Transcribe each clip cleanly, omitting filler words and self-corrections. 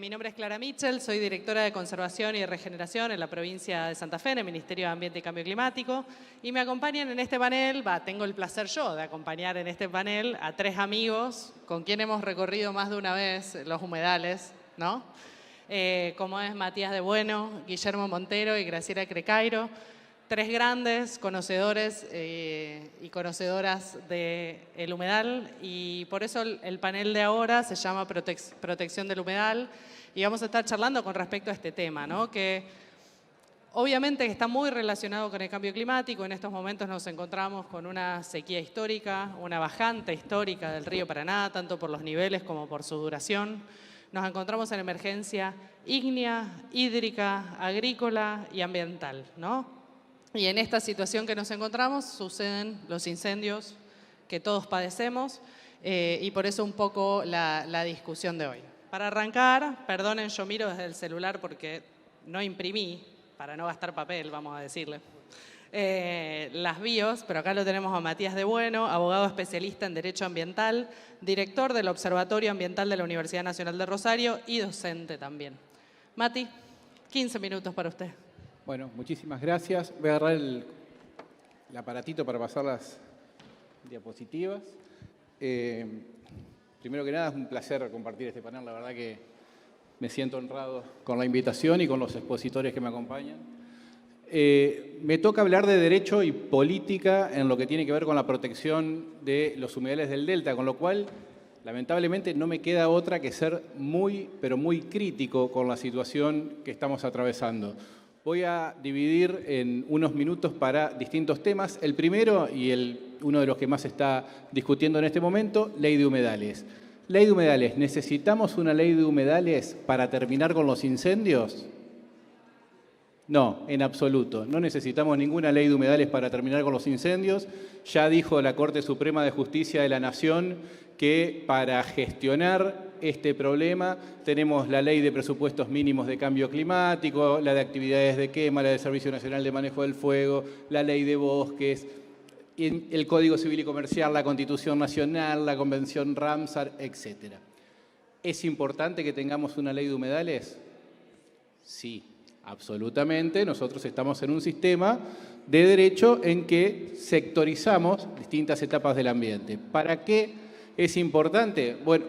Mi nombre es Clara Mitchell, soy directora de Conservación y Regeneración en la provincia de Santa Fe, en el Ministerio de Ambiente y Cambio Climático. Y me acompañan en este panel, tengo el placer yo de acompañar en este panel a tres amigos con quien hemos recorrido más de una vez los humedales, ¿no? Como es Matías de Bueno, Guillermo Montero y Graciela Crecairo. Tres grandes conocedores y conocedoras del humedal, y por eso el panel de ahora se llama Protección del Humedal, y vamos a estar charlando con respecto a este tema, ¿no? Que obviamente está muy relacionado con el cambio climático. En estos momentos nos encontramos con una sequía histórica, una bajante histórica del río Paraná, tanto por los niveles como por su duración. Nos encontramos en emergencia ígnea, hídrica, agrícola y ambiental, ¿no? Y en esta situación que nos encontramos suceden los incendios que todos padecemos, y por eso un poco la discusión de hoy. Para arrancar, perdonen, yo miro desde el celular porque no imprimí, para no gastar papel, vamos a decirle, las bios, pero acá lo tenemos a Matías de Bueno, abogado especialista en Derecho Ambiental, director del Observatorio Ambiental de la Universidad Nacional de Rosario y docente también. Mati, 15 minutos para usted. Bueno, muchísimas gracias. Voy a agarrar el aparatito para pasar las diapositivas. Primero que nada, es un placer compartir este panel. La verdad que me siento honrado con la invitación y con los expositores que me acompañan. Me toca hablar de derecho y política en lo que tiene que ver con la protección de los humedales del Delta, con lo cual, lamentablemente, no me queda otra que ser muy, pero muy crítico con la situación que estamos atravesando. Voy a dividir en unos minutos para distintos temas. El primero, y uno de los que más se está discutiendo en este momento, ley de humedales. Ley de humedales. ¿Necesitamos una ley de humedales para terminar con los incendios? No, en absoluto. No necesitamos ninguna ley de humedales para terminar con los incendios. Ya dijo la Corte Suprema de Justicia de la Nación que para gestionar este problema tenemos la Ley de Presupuestos Mínimos de Cambio Climático, la de Actividades de Quema, la del Servicio Nacional de Manejo del Fuego, la Ley de Bosques, el Código Civil y Comercial, la Constitución Nacional, la Convención Ramsar, etc. ¿Es importante que tengamos una ley de humedales? Sí, absolutamente. Nosotros estamos en un sistema de derecho en que sectorizamos distintas etapas del ambiente. ¿Para qué es importante? Bueno,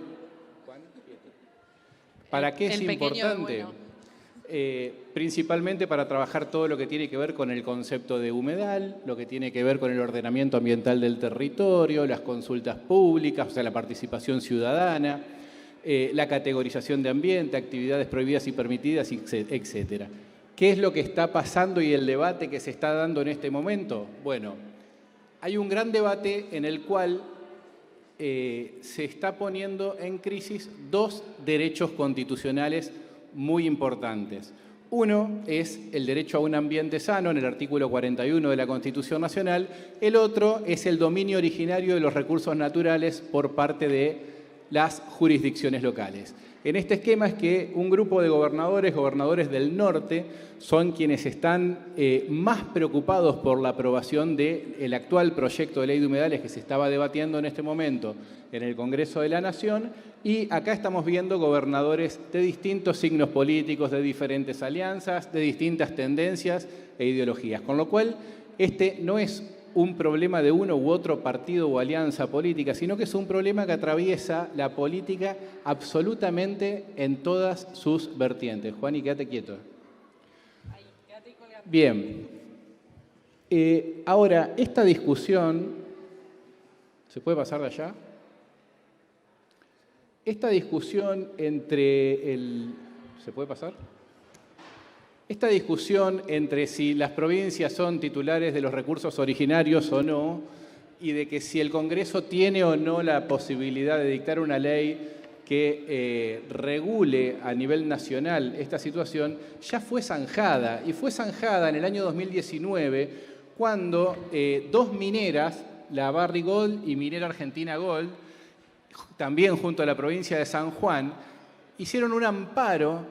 ¿para qué es importante? Principalmente para trabajar todo lo que tiene que ver con el concepto de humedal, lo que tiene que ver con el ordenamiento ambiental del territorio, las consultas públicas, o sea, la participación ciudadana, la categorización de ambiente, actividades prohibidas y permitidas, etc. ¿Qué es lo que está pasando y el debate que se está dando en este momento? Bueno, hay un gran debate en el cual se está poniendo en crisis dos derechos constitucionales muy importantes. Uno es el derecho a un ambiente sano en el artículo 41 de la Constitución Nacional. El otro es el dominio originario de los recursos naturales por parte de las jurisdicciones locales. En este esquema es que un grupo de gobernadores del norte, son quienes están más preocupados por la aprobación del actual proyecto de ley de humedales que se estaba debatiendo en este momento en el Congreso de la Nación, y acá estamos viendo gobernadores de distintos signos políticos, de diferentes alianzas, de distintas tendencias e ideologías, con lo cual este no es un problema de uno u otro partido o alianza política, sino que es un problema que atraviesa la política absolutamente en todas sus vertientes. Juan, y quédate quieto. Bien. Ahora, esta discusión... ¿Se puede pasar de allá? Esta discusión entre ¿Se puede pasar? Esta discusión entre si las provincias son titulares de los recursos originarios o no, y de que si el Congreso tiene o no la posibilidad de dictar una ley que regule a nivel nacional esta situación, ya fue zanjada. Y fue zanjada en el año 2019 cuando dos mineras, la Barrick Gold y Minera Argentina Gold, también junto a la provincia de San Juan, hicieron un amparo,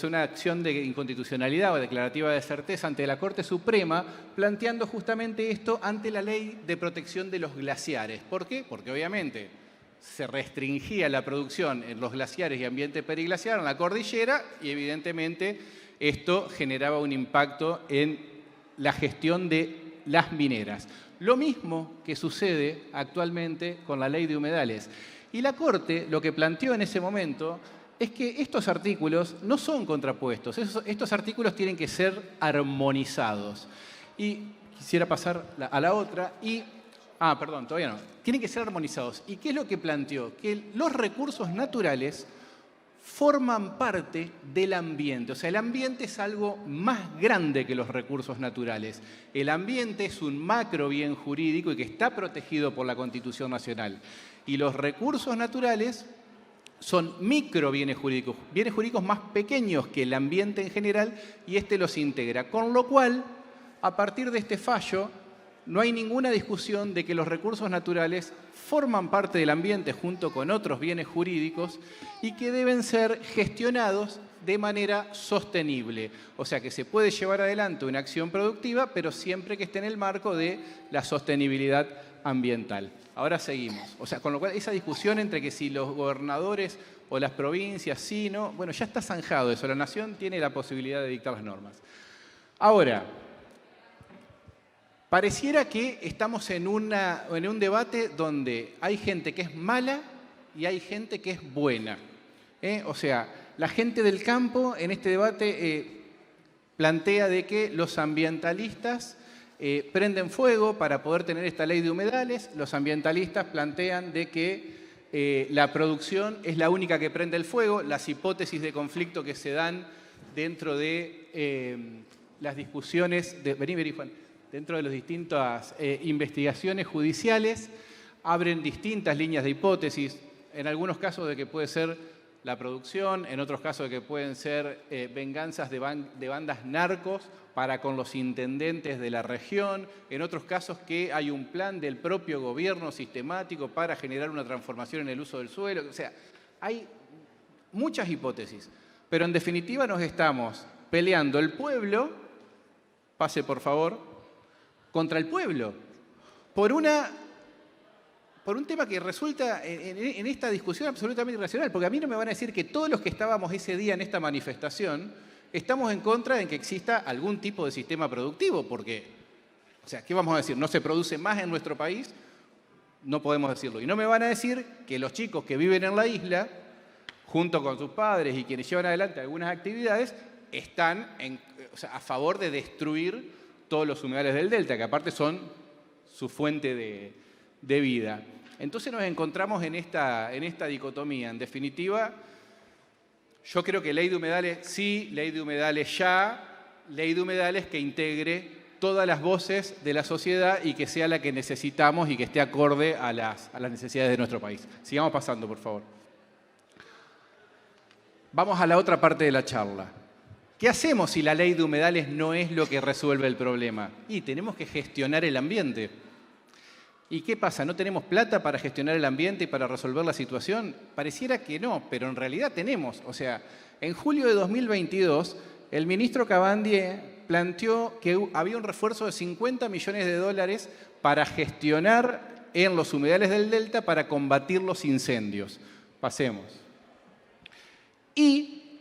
una acción de inconstitucionalidad o declarativa de certeza ante la Corte Suprema, planteando justamente esto ante la Ley de Protección de los Glaciares. ¿Por qué? Porque obviamente se restringía la producción en los glaciares y ambiente periglaciar, en la cordillera, y evidentemente esto generaba un impacto en la gestión de las mineras. Lo mismo que sucede actualmente con la ley de humedales. Y la Corte lo que planteó en ese momento es que estos artículos no son contrapuestos, estos artículos tienen que ser armonizados. Y quisiera pasar a la otra perdón, todavía no. Tienen que ser armonizados. ¿Y qué es lo que planteó? Que los recursos naturales forman parte del ambiente. O sea, el ambiente es algo más grande que los recursos naturales. El ambiente es un macro bien jurídico y que está protegido por la Constitución Nacional. Y los recursos naturales son micro bienes jurídicos más pequeños que el ambiente en general, y este los integra. Con lo cual, a partir de este fallo, no hay ninguna discusión de que los recursos naturales forman parte del ambiente junto con otros bienes jurídicos y que deben ser gestionados de manera sostenible. O sea que se puede llevar adelante una acción productiva, pero siempre que esté en el marco de la sostenibilidad ambiental. Ahora seguimos. O sea, con lo cual esa discusión entre que si los gobernadores o las provincias, sí, no, bueno, ya está zanjado eso. La Nación tiene la posibilidad de dictar las normas. Ahora, pareciera que estamos en un debate donde hay gente que es mala y hay gente que es buena. O sea, la gente del campo en este debate plantea de que los ambientalistas prenden fuego para poder tener esta ley de humedales. Los ambientalistas plantean de que la producción es la única que prende el fuego. Las hipótesis de conflicto que se dan dentro de las discusiones vení, Juan. Dentro de las distintas investigaciones judiciales, abren distintas líneas de hipótesis, en algunos casos de que puede ser la producción, en otros casos de que pueden ser venganzas de bandas narcos para con los intendentes de la región, en otros casos que hay un plan del propio gobierno sistemático para generar una transformación en el uso del suelo. O sea, hay muchas hipótesis, pero en definitiva nos estamos peleando el pueblo, pase por favor, contra el pueblo, por un tema que resulta en esta discusión absolutamente irracional, porque a mí no me van a decir que todos los que estábamos ese día en esta manifestación estamos en contra de que exista algún tipo de sistema productivo, porque, o sea, ¿qué vamos a decir? ¿No se produce más en nuestro país? No podemos decirlo. Y no me van a decir que los chicos que viven en la isla, junto con sus padres y quienes llevan adelante algunas actividades, están a favor de destruir todos los humedales del delta, que aparte son su fuente de vida. Entonces nos encontramos en esta dicotomía. En definitiva, yo creo que ley de humedales sí, ley de humedales ya, ley de humedales que integre todas las voces de la sociedad y que sea la que necesitamos y que esté acorde a las necesidades de nuestro país. Sigamos pasando, por favor. Vamos a la otra parte de la charla. ¿Qué hacemos si la ley de humedales no es lo que resuelve el problema? Y tenemos que gestionar el ambiente. ¿Y qué pasa? ¿No tenemos plata para gestionar el ambiente y para resolver la situación? Pareciera que no, pero en realidad tenemos. O sea, en julio de 2022, el ministro Cabandier planteó que había un refuerzo de 50 millones de dólares para gestionar en los humedales del delta para combatir los incendios. Pasemos. Y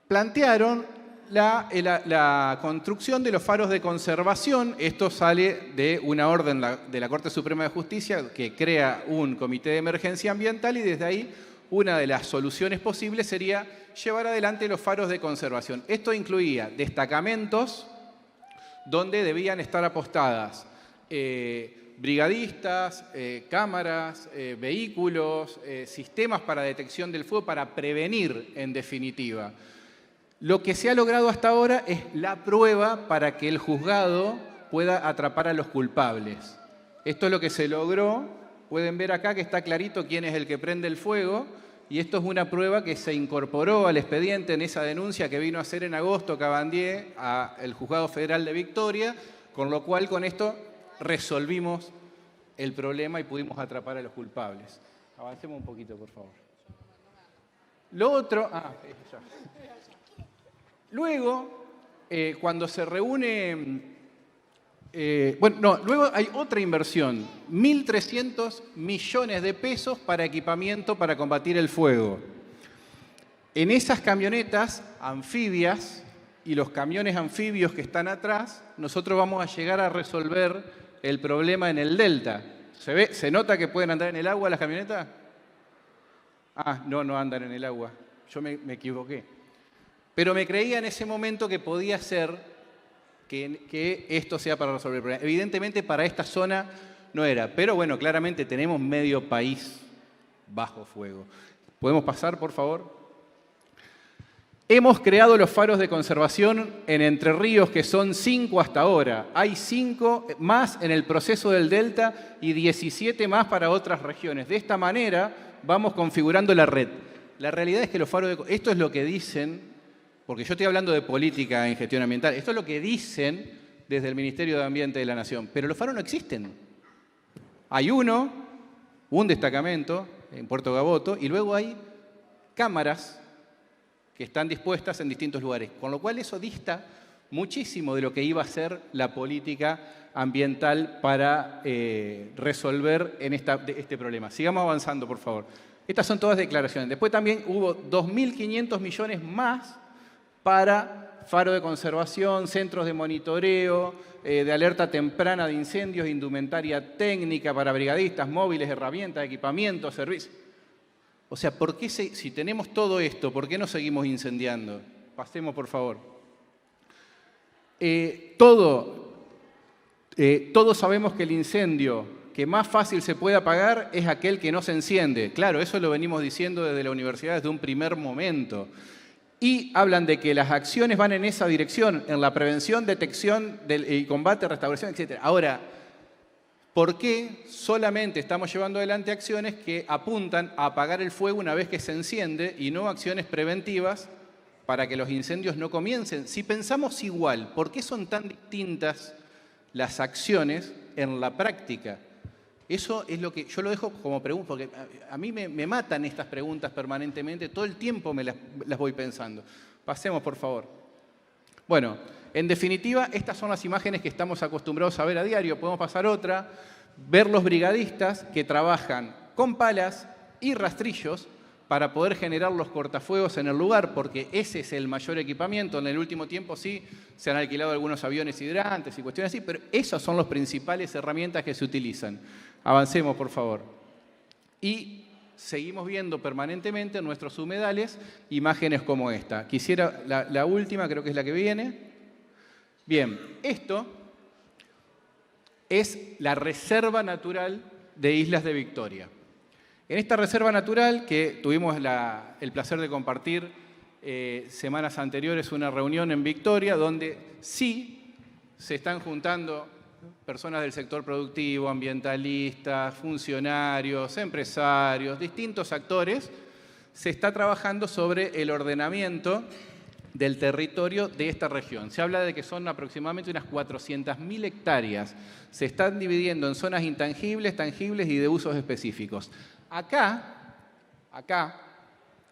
plantearon la construcción de los faros de conservación. Esto sale de una orden de la Corte Suprema de Justicia que crea un comité de emergencia ambiental y desde ahí una de las soluciones posibles sería llevar adelante los faros de conservación. Esto incluía destacamentos donde debían estar apostadas brigadistas, cámaras, vehículos, sistemas para detección del fuego, para prevenir en definitiva. Lo que se ha logrado hasta ahora es la prueba para que el juzgado pueda atrapar a los culpables. Esto es lo que se logró. Pueden ver acá que está clarito quién es el que prende el fuego. Y esto es una prueba que se incorporó al expediente en esa denuncia que vino a hacer en agosto Cabandier al Juzgado Federal de Victoria, con lo cual con esto resolvimos el problema y pudimos atrapar a los culpables. Avancemos un poquito, por favor. Lo otro... Luego, cuando se reúne Bueno, no, luego hay otra inversión, 1.300 millones de pesos para equipamiento para combatir el fuego. En esas camionetas anfibias y los camiones anfibios que están atrás, nosotros vamos a llegar a resolver el problema en el delta. ¿Se nota que pueden andar en el agua las camionetas? Ah, no andan en el agua. Yo me equivoqué. Pero me creía en ese momento que podía ser que esto sea para resolver el problema. Evidentemente para esta zona no era. Pero bueno, claramente tenemos medio país bajo fuego. ¿Podemos pasar, por favor? Hemos creado los faros de conservación en Entre Ríos, que son 5 hasta ahora. Hay 5 más en el proceso del Delta y 17 más para otras regiones. De esta manera vamos configurando la red. La realidad es que los faros de... Esto es lo que dicen, porque yo estoy hablando de política en gestión ambiental, esto es lo que dicen desde el Ministerio de Ambiente de la Nación, pero los faros no existen. Hay un destacamento en Puerto Gaboto, y luego hay cámaras que están dispuestas en distintos lugares, con lo cual eso dista muchísimo de lo que iba a ser la política ambiental para resolver este problema. Sigamos avanzando, por favor. Estas son todas declaraciones. Después también hubo 2.500 millones más para faro de conservación, centros de monitoreo, de alerta temprana de incendios, indumentaria técnica para brigadistas, móviles, herramientas, equipamientos, servicios. O sea, ¿por qué si tenemos todo esto, por qué no seguimos incendiando? Pasemos, por favor. Todos sabemos que el incendio que más fácil se puede apagar es aquel que no se enciende. Claro, eso lo venimos diciendo desde la universidad desde un primer momento. Y hablan de que las acciones van en esa dirección, en la prevención, detección y combate, restauración, etc. Ahora, ¿por qué solamente estamos llevando adelante acciones que apuntan a apagar el fuego una vez que se enciende y no acciones preventivas para que los incendios no comiencen? Si pensamos igual, ¿por qué son tan distintas las acciones en la práctica? Eso es lo que yo lo dejo como pregunta, porque a mí me matan estas preguntas permanentemente, todo el tiempo me las voy pensando. Pasemos, por favor. Bueno, en definitiva, estas son las imágenes que estamos acostumbrados a ver a diario. Podemos pasar otra, ver los brigadistas que trabajan con palas y rastrillos para poder generar los cortafuegos en el lugar, porque ese es el mayor equipamiento. En el último tiempo sí se han alquilado algunos aviones hidrantes y cuestiones así, pero esas son las principales herramientas que se utilizan. Avancemos, por favor. Y seguimos viendo permanentemente en nuestros humedales imágenes como esta. Quisiera la última, creo que es la que viene. Bien, esto es la Reserva Natural de Islas de Victoria. En esta reserva natural, que tuvimos el placer de compartir semanas anteriores una reunión en Victoria, donde sí se están juntando personas del sector productivo, ambientalistas, funcionarios, empresarios, distintos actores, se está trabajando sobre el ordenamiento del territorio de esta región. Se habla de que son aproximadamente unas 400.000 hectáreas. Se están dividiendo en zonas intangibles, tangibles y de usos específicos. Acá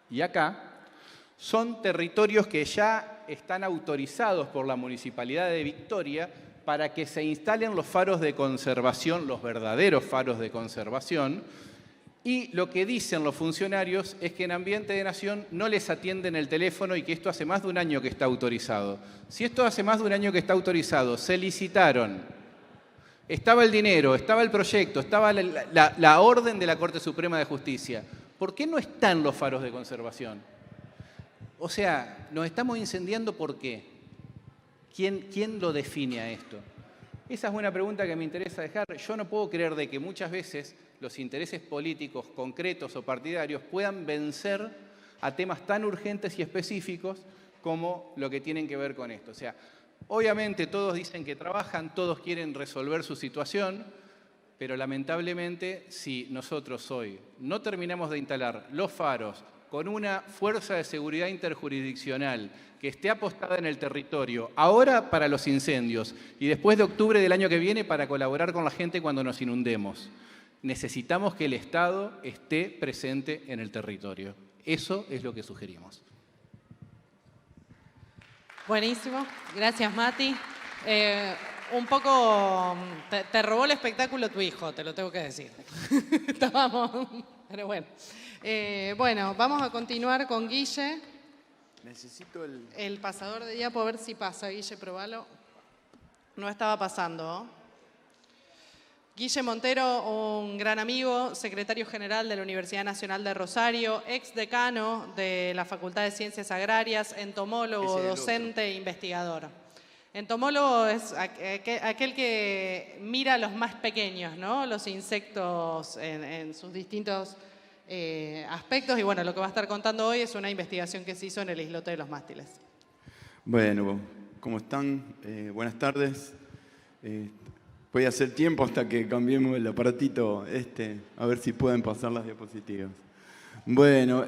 y acá son territorios que ya están autorizados por la Municipalidad de Victoria para que se instalen los faros de conservación, los verdaderos faros de conservación, y lo que dicen los funcionarios es que en Ambiente de Nación no les atienden el teléfono y que esto hace más de un año que está autorizado. Si esto hace más de un año que está autorizado, se licitaron, estaba el dinero, estaba el proyecto, estaba la orden de la Corte Suprema de Justicia, ¿por qué no están los faros de conservación? O sea, nos estamos incendiando ¿por qué? ¿Quién lo define a esto? Esa es una pregunta que me interesa dejar. Yo no puedo creer de que muchas veces los intereses políticos concretos o partidarios puedan vencer a temas tan urgentes y específicos como lo que tienen que ver con esto. O sea, obviamente todos dicen que trabajan, todos quieren resolver su situación, pero lamentablemente si nosotros hoy no terminamos de instalar los faros con una fuerza de seguridad interjurisdiccional que esté apostada en el territorio, ahora para los incendios y después de octubre del año que viene para colaborar con la gente cuando nos inundemos, necesitamos que el Estado esté presente en el territorio. Eso es lo que sugerimos. Buenísimo. Gracias, Mati. un poco te robó el espectáculo tu hijo, te lo tengo que decir. Estábamos, pero bueno. Bueno, vamos a continuar con Guille. Necesito el pasador de diapo, a ver si pasa. Guille, probalo. No estaba pasando. Guille Montero, un gran amigo, secretario general de la Universidad Nacional de Rosario, ex decano de la Facultad de Ciencias Agrarias, entomólogo, docente e investigador. Entomólogo es aquel que mira a los más pequeños, ¿no? Los insectos en sus distintos aspectos. Y bueno, lo que va a estar contando hoy es una investigación que se hizo en el islote de los mástiles. Bueno, ¿cómo están? Buenas tardes. Voy a hacer tiempo hasta que cambiemos el aparatito a ver si pueden pasar las diapositivas. Bueno,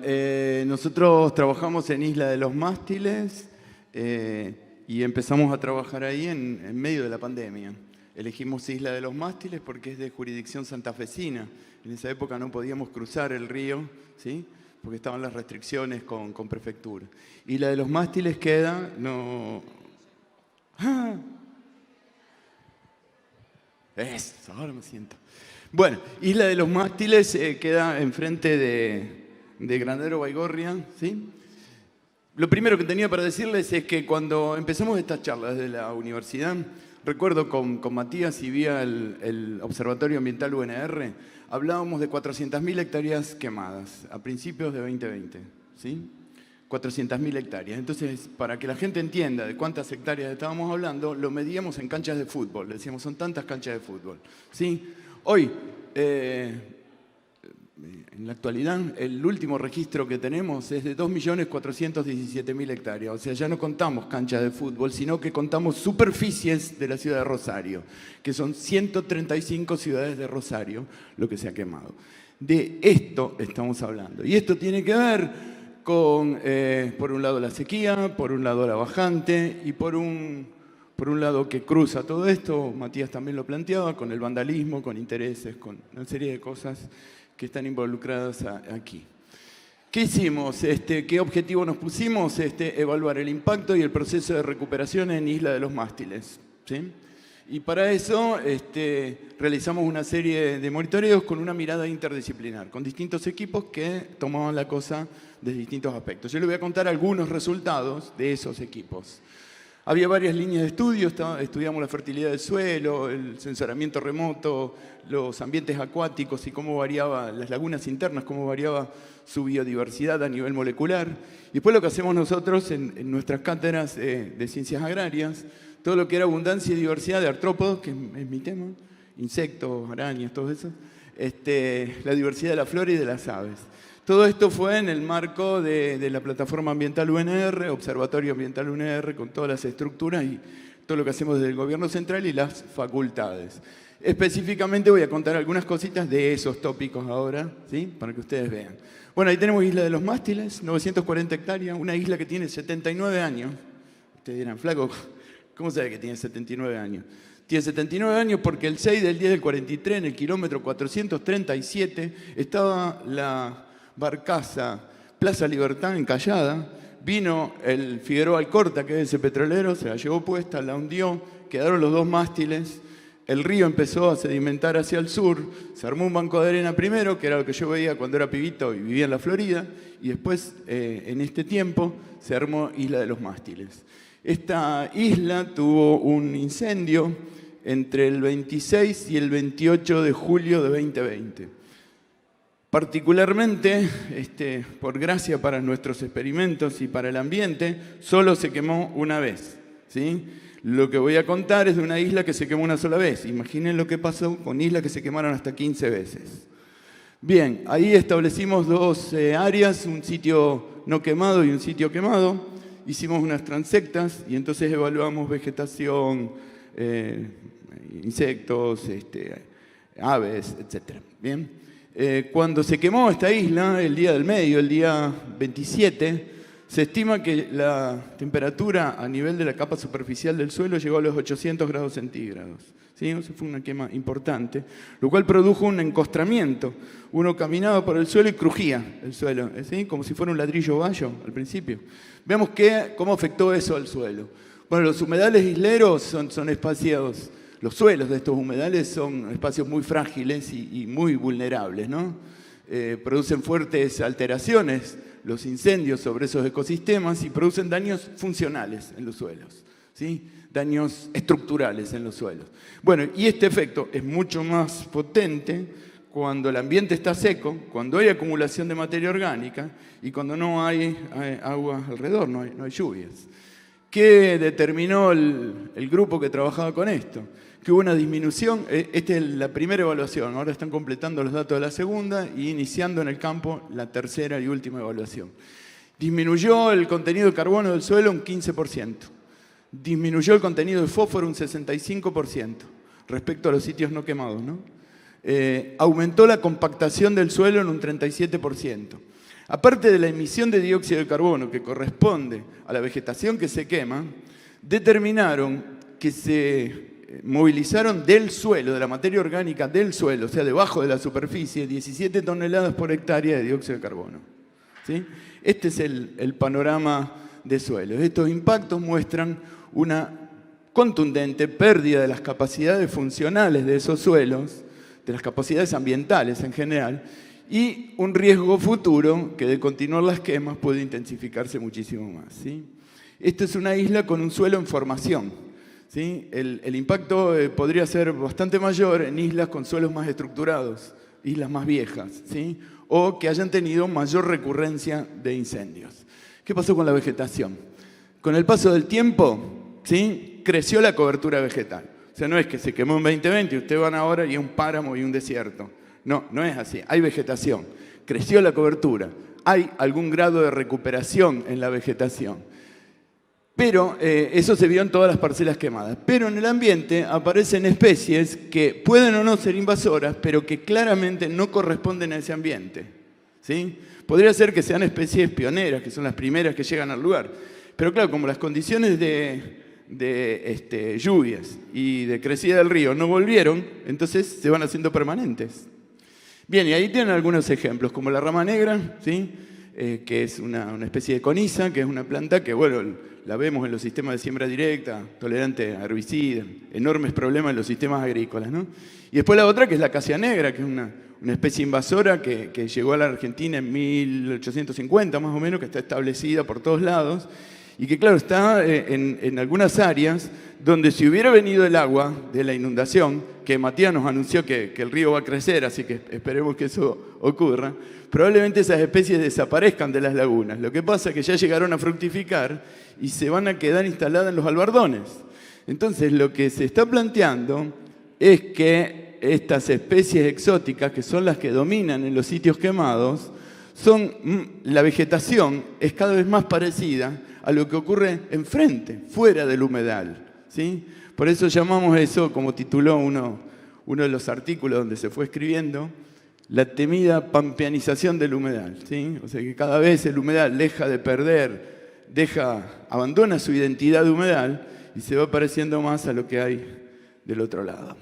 nosotros trabajamos en Isla de los Mástiles y empezamos a trabajar ahí en medio de la pandemia. Elegimos Isla de los Mástiles porque es de jurisdicción santafesina. En esa época no podíamos cruzar el río, ¿sí? Porque estaban las restricciones con prefectura. Isla de los Mástiles queda... no. ¡Ah! Eso, ahora me siento. Bueno, Isla de los Mástiles queda enfrente de Granadero Baigorria, ¿sí? Lo primero que tenía para decirles es que cuando empezamos estas charlas de la universidad, recuerdo con Matías y vía el Observatorio Ambiental UNR, hablábamos de 400.000 hectáreas quemadas a principios de 2020, ¿sí? 400.000 hectáreas. Entonces, para que la gente entienda de cuántas hectáreas estábamos hablando, lo medíamos en canchas de fútbol. Le decíamos, son tantas canchas de fútbol, ¿sí? Hoy, en la actualidad, el último registro que tenemos es de 2.417.000 hectáreas. O sea, ya no contamos canchas de fútbol, sino que contamos superficies de la ciudad de Rosario, que son 135 ciudades de Rosario lo que se ha quemado. De esto estamos hablando. Y esto tiene que ver con, por un lado, la sequía, por un lado, la bajante, y por un lado que cruza todo esto, Matías también lo planteaba, con el vandalismo, con intereses, con una serie de cosas que están involucradas aquí. ¿Qué hicimos? ¿Qué objetivo nos pusimos? Evaluar el impacto y el proceso de recuperación en Isla de los Mástiles, ¿sí? Y para eso realizamos una serie de monitoreos con una mirada interdisciplinar, con distintos equipos que tomaban la cosa de distintos aspectos. Yo les voy a contar algunos resultados de esos equipos. Había varias líneas de estudio, estudiamos la fertilidad del suelo, el sensoramiento remoto, los ambientes acuáticos y cómo variaba las lagunas internas, cómo variaba su biodiversidad a nivel molecular. Y después lo que hacemos nosotros en nuestras cátedras de ciencias agrarias, todo lo que era abundancia y diversidad de artrópodos, que es mi tema, insectos, arañas, todo eso, la diversidad de la flora y de las aves. Todo esto fue en el marco de la plataforma ambiental UNR, Observatorio Ambiental UNR, con todas las estructuras y todo lo que hacemos desde el gobierno central y las facultades. Específicamente voy a contar algunas cositas de esos tópicos ahora, ¿sí? Para que ustedes vean. Bueno, ahí tenemos Isla de los Mástiles, 940 hectáreas, una isla que tiene 79 años. Ustedes dirán, flaco, ¿cómo sabe que tiene 79 años? Tiene 79 años porque el 6 del 10 del 43, en el kilómetro 437, estaba la barcaza Plaza Libertad encallada. Vino el Figueroa Alcorta, que es ese petrolero, se la llevó puesta, la hundió, quedaron los dos mástiles. El río empezó a sedimentar hacia el sur, se armó un banco de arena primero, que era lo que yo veía cuando era pibito y vivía en la Florida, y después, en este tiempo, se armó Isla de los Mástiles. Esta isla tuvo un incendio entre el 26 y el 28 de julio de 2020. Particularmente, por gracia para nuestros experimentos y para el ambiente, solo se quemó una vez, ¿sí? Lo que voy a contar es de una isla que se quemó una sola vez. Imaginen lo que pasó con islas que se quemaron hasta 15 veces. Bien, ahí establecimos dos áreas, un sitio no quemado y un sitio quemado. Hicimos unas transectas y entonces evaluamos vegetación, insectos, aves, etc. Bien. Cuando se quemó esta isla, el día del medio, el día 27, se estima que la temperatura a nivel de la capa superficial del suelo llegó a los 800 grados centígrados. ¿Sí? Eso fue una quema importante, lo cual produjo un encostramiento. Uno caminaba por el suelo y crujía el suelo, ¿sí? Como si fuera un ladrillo bayo al principio. Veamos cómo afectó eso al suelo. Bueno, los humedales isleros son espacios, los suelos de estos humedales son espacios muy frágiles y muy vulnerables, ¿no? Producen fuertes alteraciones los incendios sobre esos ecosistemas y producen daños funcionales en los suelos, ¿sí? Daños estructurales en los suelos. Bueno, y este efecto es mucho más potente cuando el ambiente está seco, cuando hay acumulación de materia orgánica y cuando no hay agua alrededor, no hay lluvias. ¿Qué determinó el grupo que trabajaba con esto? Que hubo una disminución, esta es la primera evaluación, ahora están completando los datos de la segunda y iniciando en el campo la tercera y última evaluación. Disminuyó el contenido de carbono del suelo un 15%, disminuyó el contenido de fósforo un 65% respecto a los sitios no quemados, ¿no? Aumentó la compactación del suelo en un 37%. Aparte de la emisión de dióxido de carbono que corresponde a la vegetación que se quema, determinaron que se movilizaron del suelo, de la materia orgánica del suelo, o sea, debajo de la superficie, 17 toneladas por hectárea de dióxido de carbono. ¿Sí? Este es el panorama de suelos. Estos impactos muestran una contundente pérdida de las capacidades funcionales de esos suelos, de las capacidades ambientales en general, y un riesgo futuro que de continuar las quemas puede intensificarse muchísimo más, ¿sí? Esto es una isla con un suelo en formación, ¿sí? El impacto podría ser bastante mayor en islas con suelos más estructurados, islas más viejas, ¿sí? O que hayan tenido mayor recurrencia de incendios. ¿Qué pasó con la vegetación? Con el paso del tiempo, ¿sí? Creció la cobertura vegetal. O sea, no es que se quemó en 2020 y ustedes van ahora y es un páramo y un desierto. No, no es así. Hay vegetación. Creció la cobertura. Hay algún grado de recuperación en la vegetación. Pero eso se vio en todas las parcelas quemadas. Pero en el ambiente aparecen especies que pueden o no ser invasoras, pero que claramente no corresponden a ese ambiente, ¿sí? Podría ser que sean especies pioneras, que son las primeras que llegan al lugar. Pero claro, como las condiciones de lluvias y de crecida del río no volvieron, entonces se van haciendo permanentes. Bien, y ahí tienen algunos ejemplos, como la rama negra, ¿sí? Que es una especie de coniza, que es una planta que, bueno, la vemos en los sistemas de siembra directa, tolerante a herbicidas, enormes problemas en los sistemas agrícolas, ¿no? Y después la otra, que es la acacia negra, que es una especie invasora que llegó a la Argentina en 1850, más o menos, que está establecida por todos lados, y que, claro, está en algunas áreas donde si hubiera venido el agua de la inundación, que Matías nos anunció que el río va a crecer, así que esperemos que eso ocurra, probablemente esas especies desaparezcan de las lagunas. Lo que pasa es que ya llegaron a fructificar y se van a quedar instaladas en los albardones. Entonces, lo que se está planteando es que estas especies exóticas, que son las que dominan en los sitios quemados, la vegetación es cada vez más parecida a lo que ocurre enfrente, fuera del humedal, ¿sí? Por eso llamamos eso, como tituló uno de los artículos donde se fue escribiendo, la temida pampeanización del humedal, ¿sí? O sea que cada vez el humedal deja de perder, abandona su identidad de humedal y se va pareciendo más a lo que hay del otro lado.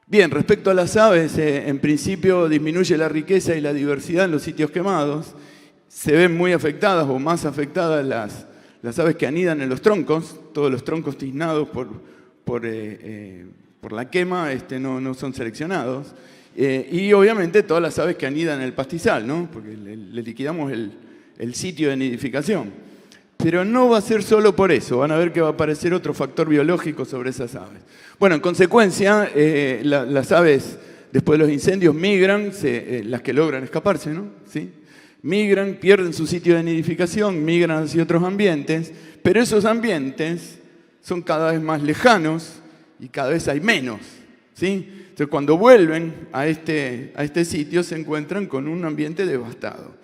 Bien, respecto a las aves, en principio disminuye la riqueza y la diversidad en los sitios quemados. Se ven muy afectadas o más afectadas las aves que anidan en los troncos. Todos los troncos tiznados por la quema no son seleccionados. Y obviamente todas las aves que anidan en el pastizal, ¿no? Porque le liquidamos el sitio de nidificación. Pero no va a ser solo por eso, van a ver que va a aparecer otro factor biológico sobre esas aves. Bueno, en consecuencia, las aves después de los incendios migran, las que logran escaparse, ¿no? ¿Sí? Migran, pierden su sitio de nidificación, migran hacia otros ambientes, pero esos ambientes son cada vez más lejanos y cada vez hay menos, ¿sí? Entonces, cuando vuelven a este sitio se encuentran con un ambiente devastado.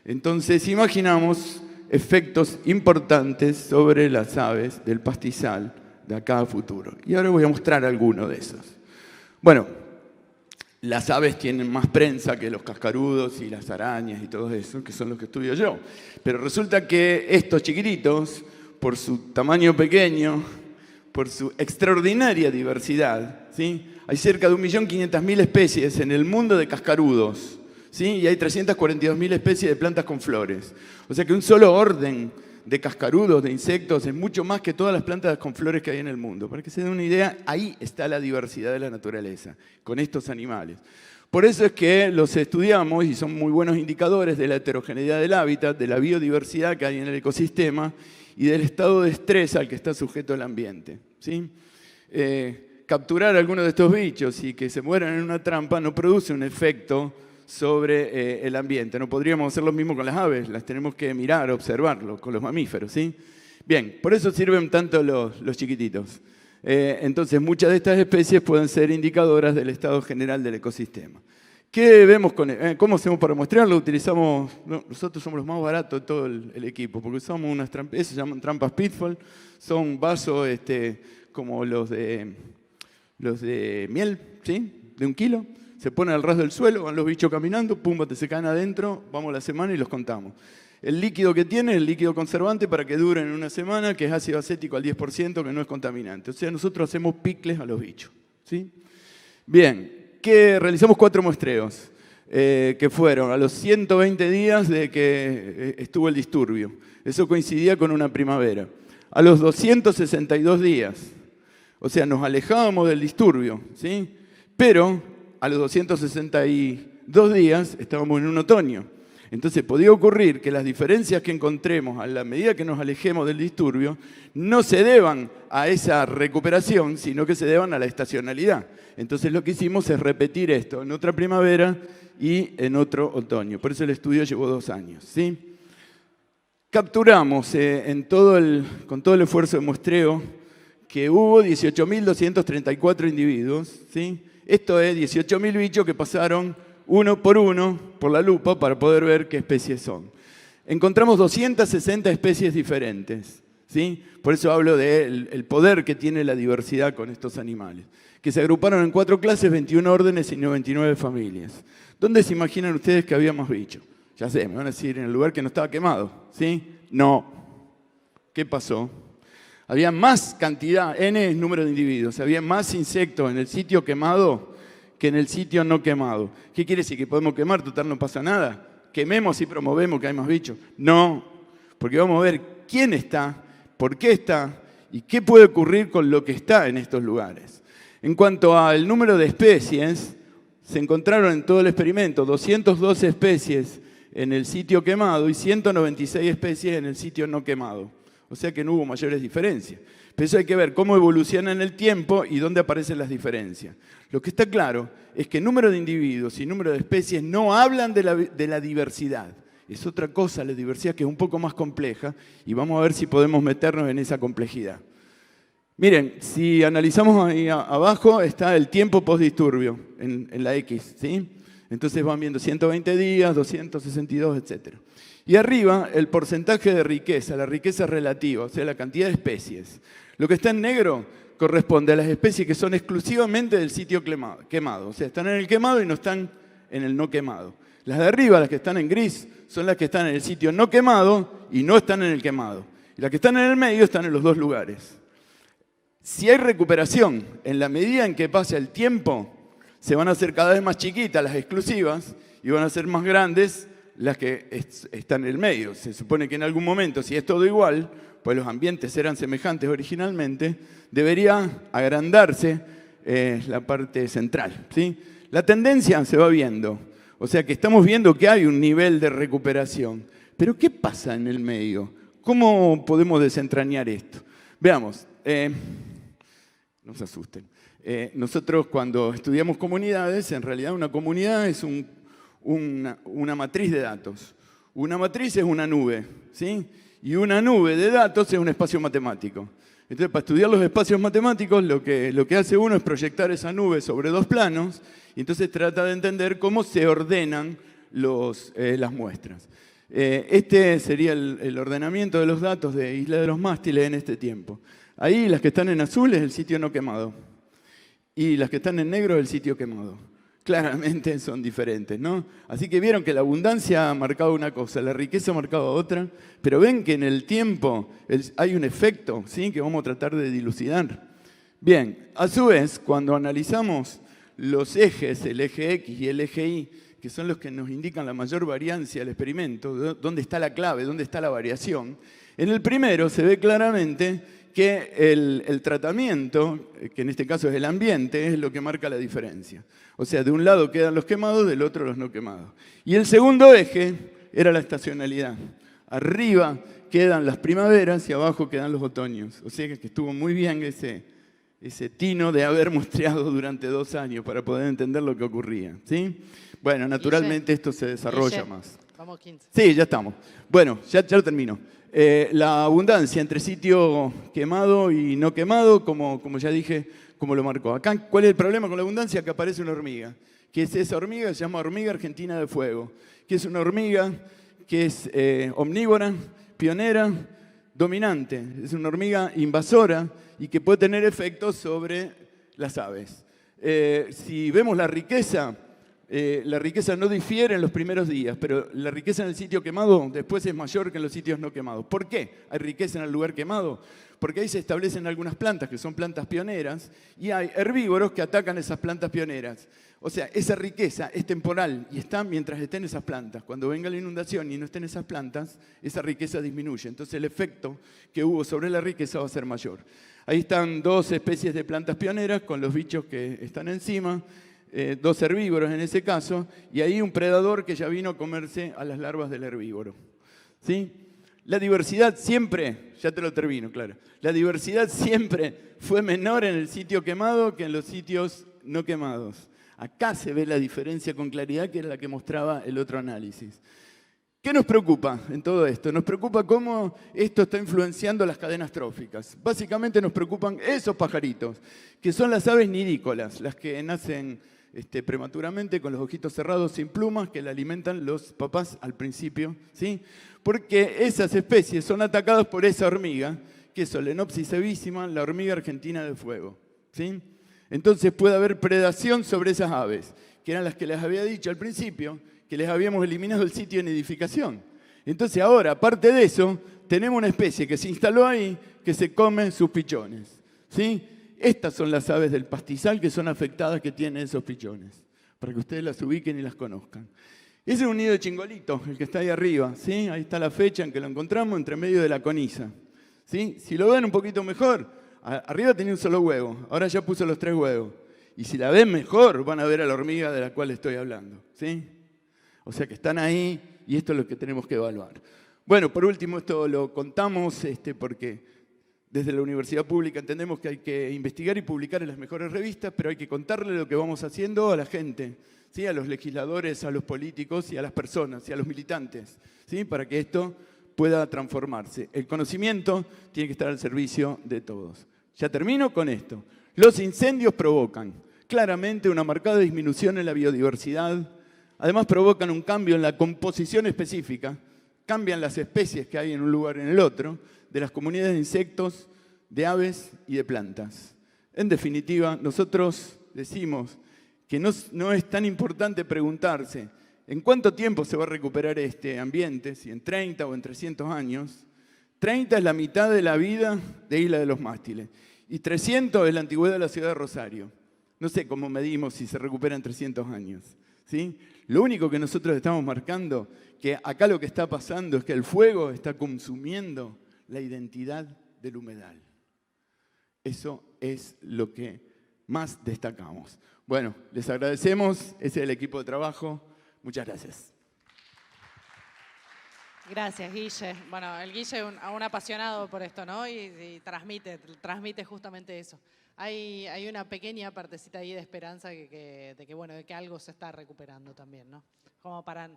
Entonces, imaginamos efectos importantes sobre las aves del pastizal de acá a futuro. Y ahora voy a mostrar algunos de esos. Bueno, las aves tienen más prensa que los cascarudos y las arañas y todo eso, que son los que estudio yo. Pero resulta que estos chiquititos, por su tamaño pequeño, por su extraordinaria diversidad, ¿sí? Hay cerca de 1.500.000 especies en el mundo de cascarudos, ¿sí? Y hay 342.000 especies de plantas con flores. O sea que un solo orden de cascarudos, de insectos, es mucho más que todas las plantas con flores que hay en el mundo. Para que se den una idea, ahí está la diversidad de la naturaleza, con estos animales. Por eso es que los estudiamos y son muy buenos indicadores de la heterogeneidad del hábitat, de la biodiversidad que hay en el ecosistema y del estado de estrés al que está sujeto el ambiente, ¿sí? Capturar algunos de estos bichos y que se mueran en una trampa no produce un efecto sobre el ambiente. No podríamos hacer lo mismo con las aves, las tenemos que mirar, observarlo, con los mamíferos, ¿sí? Bien, por eso sirven tanto los chiquititos. Entonces, muchas de estas especies pueden ser indicadoras del estado general del ecosistema. ¿Qué vemos cómo hacemos para mostrarlo? Nosotros somos los más baratos de todo el equipo, porque usamos unas trampas, eso se llaman trampas Pitfall, son vasos como los de miel, ¿sí? De 1 kilo. Se ponen al ras del suelo, van los bichos caminando, pumba, te se caen adentro, vamos a la semana y los contamos. El líquido que tiene es el líquido conservante para que duren una semana, que es ácido acético al 10%, que no es contaminante. O sea, nosotros hacemos picles a los bichos, ¿sí? Bien, realizamos 4 muestreos, que fueron a los 120 días de que estuvo el disturbio. Eso coincidía con una primavera. A los 262 días, o sea, nos alejábamos del disturbio, ¿sí? Pero a los 262 días estábamos en un otoño. Entonces podía ocurrir que las diferencias que encontremos a la medida que nos alejemos del disturbio no se deban a esa recuperación, sino que se deban a la estacionalidad. Entonces lo que hicimos es repetir esto en otra primavera y en otro otoño. Por eso el estudio llevó 2 años, ¿sí? Capturamos con todo el esfuerzo de muestreo que hubo 18.234 individuos, ¿sí? Esto es 18.000 bichos que pasaron uno por la lupa para poder ver qué especies son. Encontramos 260 especies diferentes, ¿sí? Por eso hablo del poder que tiene la diversidad con estos animales, que se agruparon en 4 clases, 21 órdenes y 99 familias. ¿Dónde se imaginan ustedes que había más bichos? Ya sé, me van a decir, en el lugar que no estaba quemado, ¿sí? No. ¿Qué pasó? Había más cantidad, n es número de individuos, había más insectos en el sitio quemado que en el sitio no quemado. ¿Qué quiere decir? ¿Que podemos quemar? Total, no pasa nada. ¿Quememos y promovemos que hay más bichos? No, porque vamos a ver quién está, por qué está y qué puede ocurrir con lo que está en estos lugares. En cuanto al número de especies, se encontraron en todo el experimento 212 especies en el sitio quemado y 196 especies en el sitio no quemado. O sea que no hubo mayores diferencias. Pero eso hay que ver cómo evoluciona en el tiempo y dónde aparecen las diferencias. Lo que está claro es que el número de individuos y número de especies no hablan de la diversidad. Es otra cosa la diversidad que es un poco más compleja y vamos a ver si podemos meternos en esa complejidad. Miren, si analizamos ahí abajo está el tiempo postdisturbio en la X, ¿sí? Entonces van viendo 120 días, 262, etc. Y arriba el porcentaje de riqueza, la riqueza relativa, o sea, la cantidad de especies. Lo que está en negro corresponde a las especies que son exclusivamente del sitio quemado. O sea, están en el quemado y no están en el no quemado. Las de arriba, las que están en gris, son las que están en el sitio no quemado y no están en el quemado. Y las que están en el medio están en los 2 lugares. Si hay recuperación, en la medida en que pasa el tiempo, se van a hacer cada vez más chiquitas las exclusivas y van a ser más grandes las que están en el medio. Se supone que en algún momento, si es todo igual, pues los ambientes eran semejantes originalmente, debería agrandarse la parte central, ¿sí? La tendencia se va viendo, o sea que estamos viendo que hay un nivel de recuperación. Pero ¿qué pasa en el medio? ¿Cómo podemos desentrañar esto? Veamos, no se asusten. Nosotros cuando estudiamos comunidades, en realidad una comunidad es una matriz de datos. Una matriz es una nube, ¿sí? Y una nube de datos es un espacio matemático. Entonces, para estudiar los espacios matemáticos, lo que hace uno es proyectar esa nube sobre 2 planos y entonces trata de entender cómo se ordenan las muestras. Este sería el ordenamiento de los datos de Isla de los Mástiles en este tiempo. Ahí las que están en azul es el sitio no quemado y las que están en negro es el sitio quemado. Claramente son diferentes, ¿no? Así que vieron que la abundancia ha marcado una cosa, la riqueza ha marcado otra, pero ven que en el tiempo hay un efecto, ¿sí? Que vamos a tratar de dilucidar. Bien, a su vez, cuando analizamos los ejes, el eje X y el eje Y, que son los que nos indican la mayor variancia del experimento, dónde está la clave, dónde está la variación. En el primero se ve claramente que el tratamiento, que en este caso es el ambiente, es lo que marca la diferencia. O sea, de un lado quedan los quemados, del otro los no quemados. Y el segundo eje era la estacionalidad. Arriba quedan las primaveras y abajo quedan los otoños. O sea que estuvo muy bien ese tino de haber muestreado durante 2 años para poder entender lo que ocurría, ¿sí? Bueno, naturalmente esto se desarrolla más. Vamos 15. Sí, ya estamos. Bueno, ya lo termino. La abundancia entre sitio quemado y no quemado, como ya dije, como lo marcó. Acá, ¿cuál es el problema con la abundancia? Que aparece una hormiga. Que es esa hormiga, se llama hormiga argentina de fuego. Que es una hormiga que es omnívora, pionera, dominante. Es una hormiga invasora y que puede tener efectos sobre las aves. Si vemos la riqueza no difiere en los primeros días, pero la riqueza en el sitio quemado después es mayor que en los sitios no quemados. ¿Por qué hay riqueza en el lugar quemado? Porque ahí se establecen algunas plantas que son plantas pioneras y hay herbívoros que atacan esas plantas pioneras. O sea, esa riqueza es temporal y está mientras estén esas plantas. Cuando venga la inundación y no estén esas plantas, esa riqueza disminuye. Entonces el efecto que hubo sobre la riqueza va a ser mayor. Ahí están 2 especies de plantas pioneras con los bichos que están encima, 2 herbívoros en ese caso, y ahí un predador que ya vino a comerse a las larvas del herbívoro. ¿Sí? La diversidad siempre, ya te lo termino, claro, la diversidad siempre fue menor en el sitio quemado que en los sitios no quemados. Acá se ve la diferencia con claridad, que era la que mostraba el otro análisis. ¿Qué nos preocupa en todo esto? Nos preocupa cómo esto está influenciando las cadenas tróficas. Básicamente nos preocupan esos pajaritos, que son las aves nidícolas, las que nacen prematuramente con los ojitos cerrados sin plumas, que la alimentan los papás al principio, ¿sí? Porque esas especies son atacadas por esa hormiga, que es Solenopsis cebísima, la hormiga argentina de fuego, ¿sí? Entonces puede haber predación sobre esas aves, que eran las que les había dicho al principio, que les habíamos eliminado el sitio de nidificación. Entonces ahora, aparte de eso, tenemos una especie que se instaló ahí, que se come sus pichones, ¿sí? Estas son las aves del pastizal que son afectadas, que tienen esos pichones, para que ustedes las ubiquen y las conozcan. Ese es un nido de chingolito, el que está ahí arriba, ¿sí? Ahí está la fecha en que lo encontramos, entre medio de la coniza, ¿sí? Si lo ven un poquito mejor, arriba tenía un solo huevo, ahora ya puso los 3 huevos. Y si la ven mejor, van a ver a la hormiga de la cual estoy hablando, ¿sí? O sea que están ahí y esto es lo que tenemos que evaluar. Bueno, por último, esto lo contamos porque desde la universidad pública entendemos que hay que investigar y publicar en las mejores revistas, pero hay que contarle lo que vamos haciendo a la gente, ¿sí? A los legisladores, a los políticos y a las personas y a los militantes, ¿sí? Para que esto pueda transformarse. El conocimiento tiene que estar al servicio de todos. Ya termino con esto. Los incendios provocan claramente una marcada disminución en la biodiversidad. Además provocan un cambio en la composición específica, cambian las especies que hay en un lugar y en el otro, de las comunidades de insectos, de aves y de plantas. En definitiva, nosotros decimos que no es tan importante preguntarse en cuánto tiempo se va a recuperar este ambiente, si en 30 o en 300 años. 30 es la mitad de la vida de Isla de los Mástiles y 300 es la antigüedad de la ciudad de Rosario. No sé cómo medimos si se recupera en 300 años, ¿sí? Lo único que nosotros estamos marcando, que acá lo que está pasando es que el fuego está consumiendo la identidad del humedal. Eso es lo que más destacamos. Bueno, les agradecemos, ese es el equipo de trabajo. Muchas gracias. Gracias, Guille. Bueno, el Guille es un apasionado por esto, ¿no? Y transmite justamente eso. Hay una pequeña partecita ahí de esperanza de que algo se está recuperando también, ¿no? Como para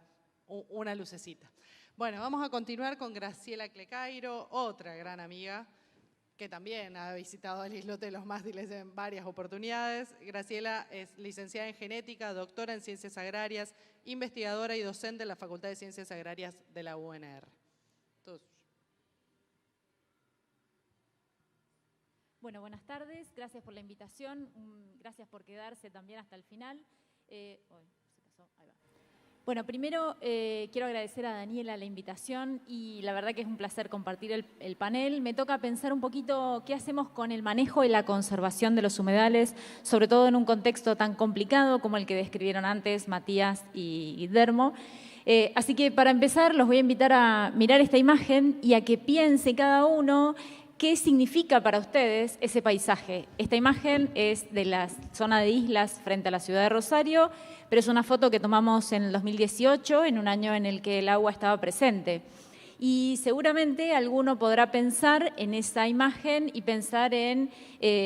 una lucecita. Bueno, vamos a continuar con Graciela Clecairo, otra gran amiga que también ha visitado el islote de los mástiles en varias oportunidades. Graciela es licenciada en genética, doctora en ciencias agrarias, investigadora y docente en la Facultad de Ciencias Agrarias de la UNR. Bueno, buenas tardes, gracias por la invitación, gracias por quedarse también hasta el final. Bueno, primero quiero agradecer a Daniela la invitación y la verdad que es un placer compartir el panel. Me toca pensar un poquito qué hacemos con el manejo y la conservación de los humedales, sobre todo en un contexto tan complicado como el que describieron antes Matías y Guillermo. Así que para empezar los voy a invitar a mirar esta imagen y a que piense cada uno qué significa para ustedes ese paisaje. Esta imagen es de la zona de islas frente a la ciudad de Rosario, pero es una foto que tomamos en el 2018, en un año en el que el agua estaba presente. Y seguramente alguno podrá pensar en esa imagen y pensar en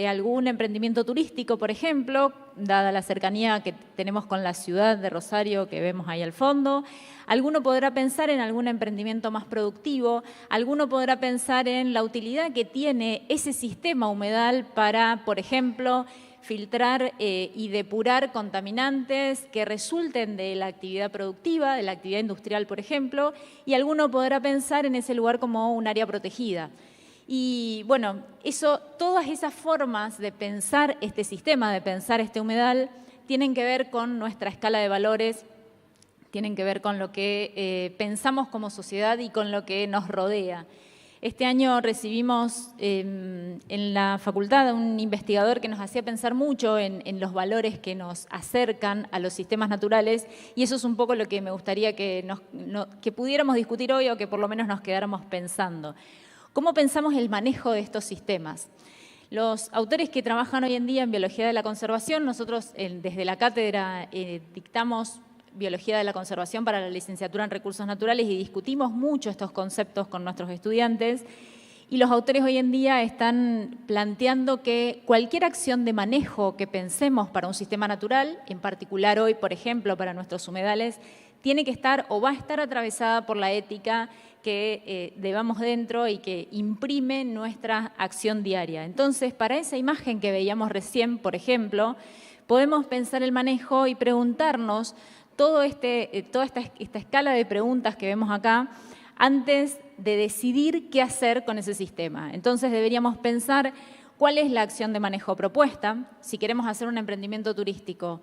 algún emprendimiento turístico, por ejemplo, dada la cercanía que tenemos con la ciudad de Rosario que vemos ahí al fondo. Alguno podrá pensar en algún emprendimiento más productivo, alguno podrá pensar en la utilidad que tiene ese sistema humedal para, por ejemplo, filtrar y depurar contaminantes que resulten de la actividad productiva, de la actividad industrial, por ejemplo, y alguno podrá pensar en ese lugar como un área protegida. Y bueno, todas esas formas de pensar este sistema, de pensar este humedal, tienen que ver con nuestra escala de valores, tienen que ver con lo que pensamos como sociedad y con lo que nos rodea. Este año recibimos en la facultad a un investigador que nos hacía pensar mucho en los valores que nos acercan a los sistemas naturales y eso es un poco lo que me gustaría que pudiéramos discutir hoy o que por lo menos nos quedáramos pensando. ¿Cómo pensamos el manejo de estos sistemas? Los autores que trabajan hoy en día en Biología de la Conservación, nosotros desde la cátedra dictamos Biología de la Conservación para la licenciatura en Recursos Naturales y discutimos mucho estos conceptos con nuestros estudiantes y los autores hoy en día están planteando que cualquier acción de manejo que pensemos para un sistema natural, en particular hoy, por ejemplo, para nuestros humedales, tiene que estar o va a estar atravesada por la ética que llevamos dentro y que imprime nuestra acción diaria. Entonces, para esa imagen que veíamos recién, por ejemplo, podemos pensar el manejo y preguntarnos toda esta escala de preguntas que vemos acá antes de decidir qué hacer con ese sistema. Entonces deberíamos pensar cuál es la acción de manejo propuesta, si queremos hacer un emprendimiento turístico,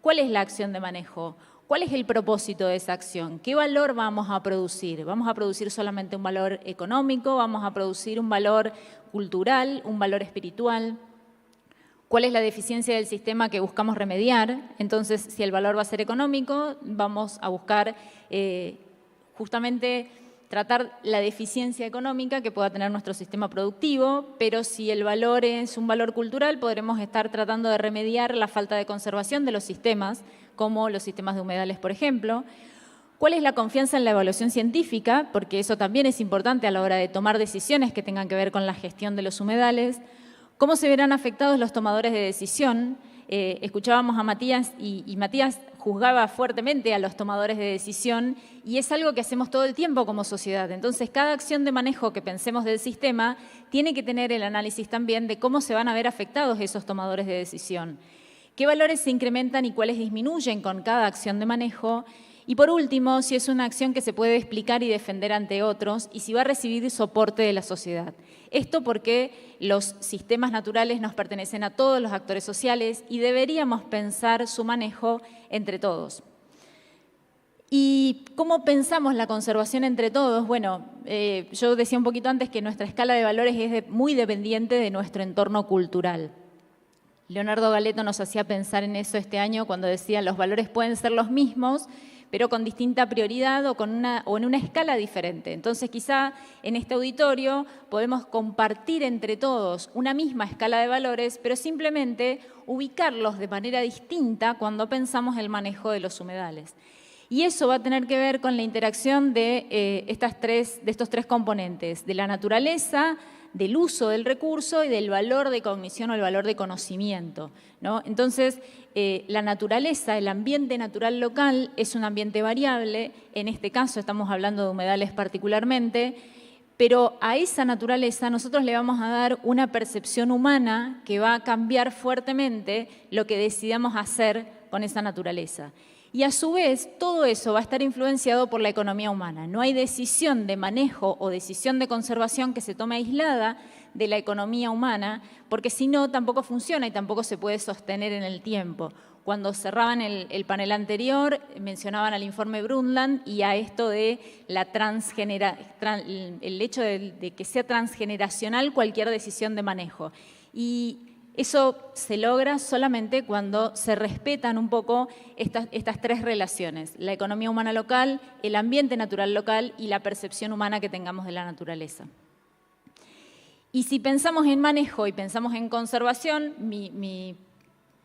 cuál es la acción de manejo, cuál es el propósito de esa acción, qué valor vamos a producir. ¿Vamos a producir solamente un valor económico? ¿Vamos a producir un valor cultural, un valor espiritual? ¿Cuál es la deficiencia del sistema que buscamos remediar? Entonces, si el valor va a ser económico, vamos a buscar justamente tratar la deficiencia económica que pueda tener nuestro sistema productivo, pero si el valor es un valor cultural, podremos estar tratando de remediar la falta de conservación de los sistemas, como los sistemas de humedales, por ejemplo. ¿Cuál es la confianza en la evaluación científica? Porque eso también es importante a la hora de tomar decisiones que tengan que ver con la gestión de los humedales. ¿Cómo se verán afectados los tomadores de decisión? Escuchábamos a Matías y Matías juzgaba fuertemente a los tomadores de decisión y es algo que hacemos todo el tiempo como sociedad. Entonces, cada acción de manejo que pensemos del sistema tiene que tener el análisis también de cómo se van a ver afectados esos tomadores de decisión. ¿Qué valores se incrementan y cuáles disminuyen con cada acción de manejo? Y por último, si es una acción que se puede explicar y defender ante otros y si va a recibir soporte de la sociedad. Esto porque los sistemas naturales nos pertenecen a todos los actores sociales y deberíamos pensar su manejo entre todos. ¿Y cómo pensamos la conservación entre todos? Bueno, yo decía un poquito antes que nuestra escala de valores es muy dependiente de nuestro entorno cultural. Leonardo Galeto nos hacía pensar en eso este año cuando decía los valores pueden ser los mismos, pero con distinta prioridad o en una escala diferente. Entonces, quizá en este auditorio podemos compartir entre todos una misma escala de valores, pero simplemente ubicarlos de manera distinta cuando pensamos el manejo de los humedales. Y eso va a tener que ver con la interacción de estos tres componentes, de la naturaleza, del uso del recurso y del valor de cognición o el valor de conocimiento, ¿no? Entonces, la naturaleza, el ambiente natural local es un ambiente variable, en este caso estamos hablando de humedales particularmente, pero a esa naturaleza nosotros le vamos a dar una percepción humana que va a cambiar fuertemente lo que decidamos hacer con esa naturaleza. Y a su vez, todo eso va a estar influenciado por la economía humana. No hay decisión de manejo o decisión de conservación que se tome aislada de la economía humana, porque si no, tampoco funciona y tampoco se puede sostener en el tiempo. Cuando cerraban el panel anterior, mencionaban al informe Brundtland y a esto de el hecho de que sea transgeneracional cualquier decisión de manejo. Y eso se logra solamente cuando se respetan un poco estas tres relaciones: la economía humana local, el ambiente natural local y la percepción humana que tengamos de la naturaleza. Y si pensamos en manejo y pensamos en conservación, mi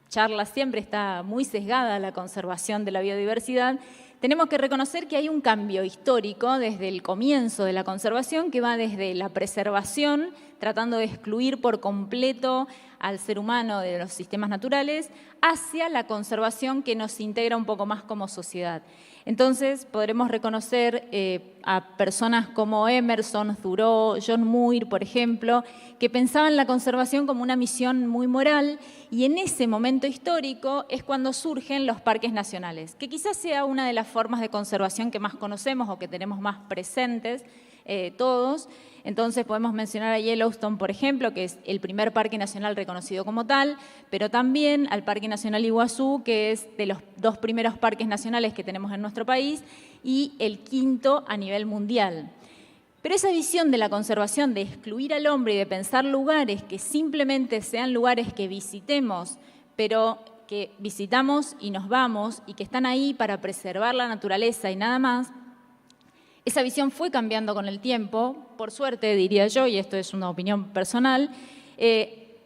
charla siempre está muy sesgada a la conservación de la biodiversidad, tenemos que reconocer que hay un cambio histórico desde el comienzo de la conservación que va desde la preservación, tratando de excluir por completo al ser humano de los sistemas naturales, hacia la conservación que nos integra un poco más como sociedad. Entonces, podremos reconocer a personas como Emerson, Thoreau, John Muir, por ejemplo, que pensaban la conservación como una misión muy moral, y en ese momento histórico es cuando surgen los parques nacionales, que quizás sea una de las formas de conservación que más conocemos o que tenemos más presentes todos. Entonces podemos mencionar a Yellowstone, por ejemplo, que es el primer parque nacional reconocido como tal, pero también al Parque Nacional Iguazú, que es de los 2 primeros parques nacionales que tenemos en nuestro país y el 5º a nivel mundial. Pero esa visión de la conservación, de excluir al hombre y de pensar lugares que simplemente sean lugares que visitemos, pero que visitamos y nos vamos y que están ahí para preservar la naturaleza y nada más, esa visión fue cambiando con el tiempo, por suerte diría yo, y esto es una opinión personal,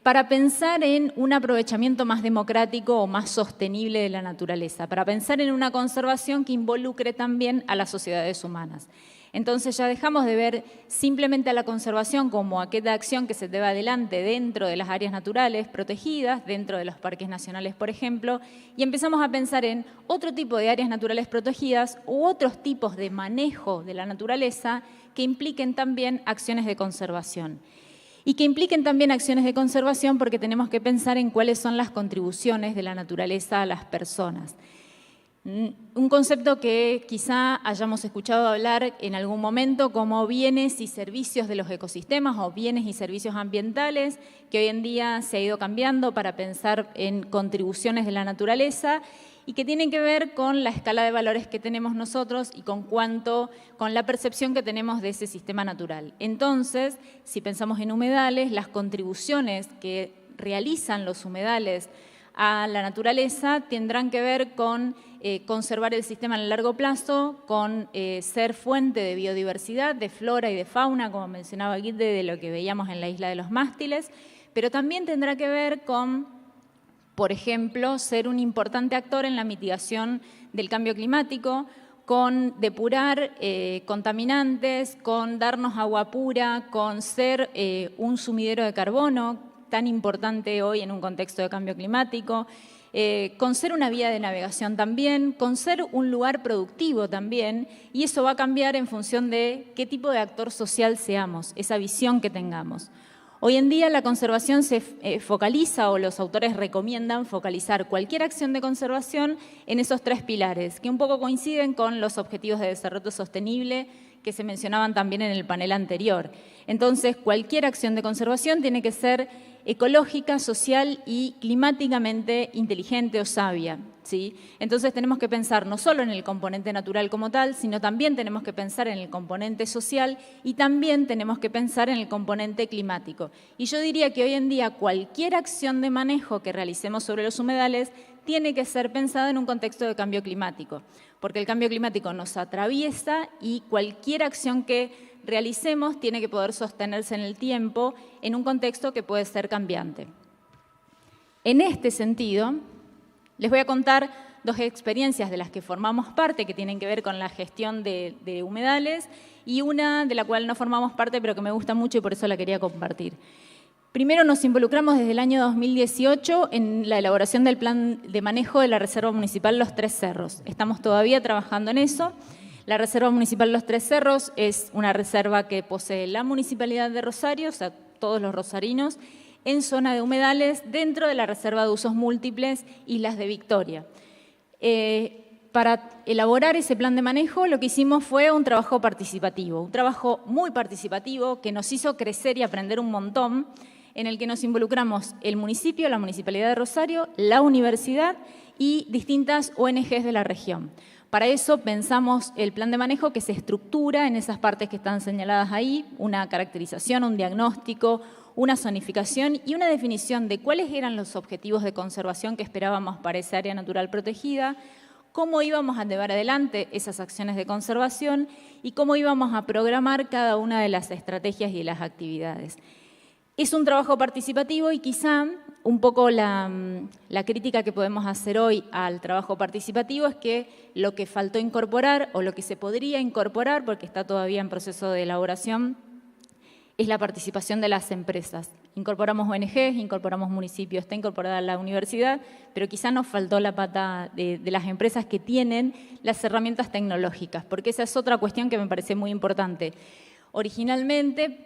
para pensar en un aprovechamiento más democrático o más sostenible de la naturaleza, para pensar en una conservación que involucre también a las sociedades humanas. Entonces ya dejamos de ver simplemente a la conservación como aquella acción que se lleva adelante dentro de las áreas naturales protegidas, dentro de los parques nacionales, por ejemplo, y empezamos a pensar en otro tipo de áreas naturales protegidas u otros tipos de manejo de la naturaleza que impliquen también acciones de conservación. Y que impliquen también acciones de conservación porque tenemos que pensar en cuáles son las contribuciones de la naturaleza a las personas. Un concepto que quizá hayamos escuchado hablar en algún momento como bienes y servicios de los ecosistemas o bienes y servicios ambientales, que hoy en día se ha ido cambiando para pensar en contribuciones de la naturaleza y que tienen que ver con la escala de valores que tenemos nosotros y con la percepción que tenemos de ese sistema natural. Entonces, si pensamos en humedales, las contribuciones que realizan los humedales a la naturaleza tendrán que ver con conservar el sistema en el largo plazo, con ser fuente de biodiversidad, de flora y de fauna, como mencionaba Guide, de lo que veíamos en la isla de los mástiles, pero también tendrá que ver con, por ejemplo, ser un importante actor en la mitigación del cambio climático, con depurar contaminantes, con darnos agua pura, con ser un sumidero de carbono, tan importante hoy en un contexto de cambio climático, con ser una vía de navegación también, con ser un lugar productivo también, y eso va a cambiar en función de qué tipo de actor social seamos, esa visión que tengamos. Hoy en día la conservación se focaliza, o los autores recomiendan focalizar cualquier acción de conservación en esos 3 pilares, que un poco coinciden con los objetivos de desarrollo sostenible que se mencionaban también en el panel anterior. Entonces, cualquier acción de conservación tiene que ser ecológica, social y climáticamente inteligente o sabia, ¿sí? Entonces tenemos que pensar no solo en el componente natural como tal, sino también tenemos que pensar en el componente social y también tenemos que pensar en el componente climático. Y yo diría que hoy en día cualquier acción de manejo que realicemos sobre los humedales tiene que ser pensada en un contexto de cambio climático, porque el cambio climático nos atraviesa y cualquier acción que realicemos tiene que poder sostenerse en el tiempo en un contexto que puede ser cambiante. En este sentido, les voy a contar 2 experiencias de las que formamos parte que tienen que ver con la gestión de humedales y una de la cual no formamos parte pero que me gusta mucho y por eso la quería compartir. Primero nos involucramos desde el año 2018 en la elaboración del plan de manejo de la Reserva Municipal Los Tres Cerros. Estamos todavía trabajando en eso. La Reserva Municipal Los Tres Cerros es una reserva que posee la Municipalidad de Rosario, o sea, todos los rosarinos, en zona de humedales dentro de la Reserva de Usos Múltiples Islas de Victoria. para elaborar ese plan de manejo lo que hicimos fue un trabajo participativo, un trabajo muy participativo que nos hizo crecer y aprender un montón, en el que nos involucramos el municipio, la Municipalidad de Rosario, la universidad y distintas ONGs de la región. Para eso pensamos el plan de manejo que se estructura en esas partes que están señaladas ahí, una caracterización, un diagnóstico, una zonificación y una definición de cuáles eran los objetivos de conservación que esperábamos para esa área natural protegida, cómo íbamos a llevar adelante esas acciones de conservación y cómo íbamos a programar cada una de las estrategias y de las actividades. Es un trabajo participativo y quizá un poco la crítica que podemos hacer hoy al trabajo participativo es que lo que faltó incorporar o lo que se podría incorporar, porque está todavía en proceso de elaboración, es la participación de las empresas. Incorporamos ONGs, incorporamos municipios, está incorporada la universidad, pero quizá nos faltó la pata de las empresas que tienen las herramientas tecnológicas, porque esa es otra cuestión que me parece muy importante. Originalmente,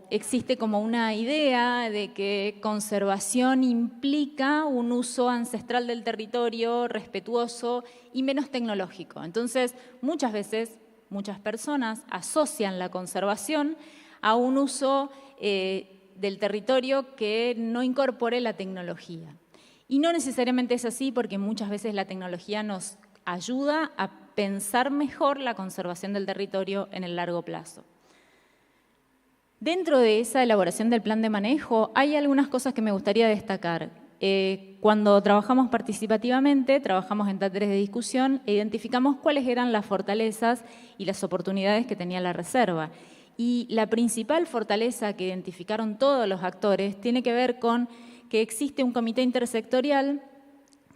existe como una idea de que conservación implica un uso ancestral del territorio, respetuoso y menos tecnológico. Entonces, muchas veces, muchas personas asocian la conservación a un uso del territorio que no incorpore la tecnología. Y no necesariamente es así, porque muchas veces la tecnología nos ayuda a pensar mejor la conservación del territorio en el largo plazo. Dentro de esa elaboración del plan de manejo hay algunas cosas que me gustaría destacar. Cuando trabajamos participativamente, trabajamos en talleres de discusión e identificamos cuáles eran las fortalezas y las oportunidades que tenía la reserva. Y la principal fortaleza que identificaron todos los actores tiene que ver con que existe un comité intersectorial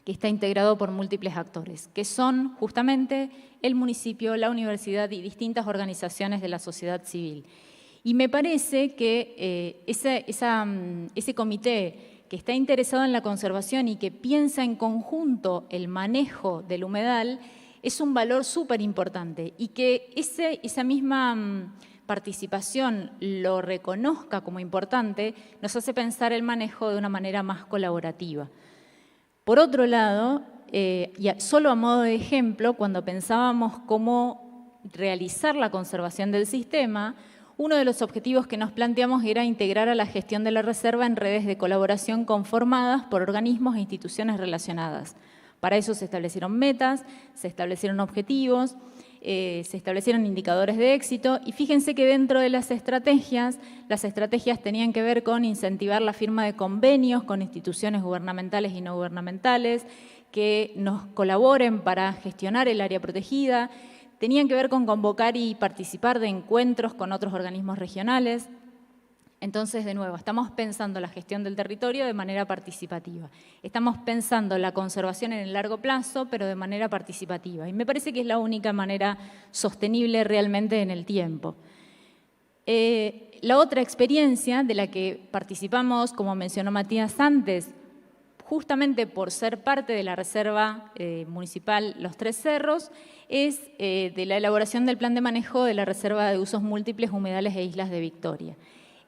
que está integrado por múltiples actores, que son justamente el municipio, la universidad y distintas organizaciones de la sociedad civil. Y me parece que ese comité que está interesado en la conservación y que piensa en conjunto el manejo del humedal es un valor súper importante y que esa misma participación lo reconozca como importante nos hace pensar el manejo de una manera más colaborativa. Por otro lado, y solo a modo de ejemplo, cuando pensábamos cómo realizar la conservación del sistema, uno de los objetivos que nos planteamos era integrar a la gestión de la reserva en redes de colaboración conformadas por organismos e instituciones relacionadas. Para eso se establecieron metas, se establecieron objetivos, se establecieron indicadores de éxito y fíjense que dentro de las estrategias tenían que ver con incentivar la firma de convenios con instituciones gubernamentales y no gubernamentales que nos colaboren para gestionar el área protegida, tenían que ver con convocar y participar de encuentros con otros organismos regionales. Entonces, de nuevo, estamos pensando la gestión del territorio de manera participativa. Estamos pensando la conservación en el largo plazo, pero de manera participativa. Y me parece que es la única manera sostenible realmente en el tiempo. La otra experiencia de la que participamos, como mencionó Matías antes, justamente por ser parte de la Reserva Municipal Los Tres Cerros, es de la elaboración del plan de manejo de la Reserva de Usos Múltiples, Humedales e Islas de Victoria.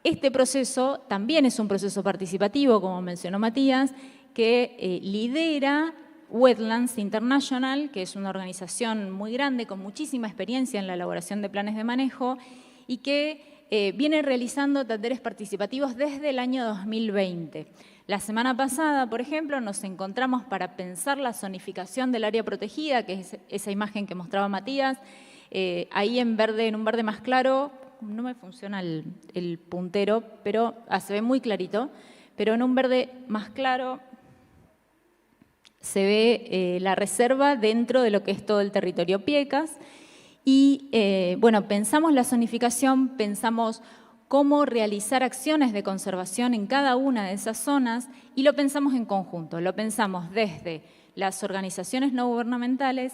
Este proceso también es un proceso participativo, como mencionó Matías, que lidera Wetlands International, que es una organización muy grande con muchísima experiencia en la elaboración de planes de manejo y que viene realizando talleres participativos desde el año 2020. La semana pasada, por ejemplo, nos encontramos para pensar la zonificación del área protegida, que es esa imagen que mostraba Matías, ahí en un verde más claro. No me funciona el puntero, pero se ve muy clarito, pero en un verde más claro se ve la reserva dentro de lo que es todo el territorio Piecas. Y bueno, pensamos la zonificación, pensamos cómo realizar acciones de conservación en cada una de esas zonas y lo pensamos en conjunto, lo pensamos desde las organizaciones no gubernamentales,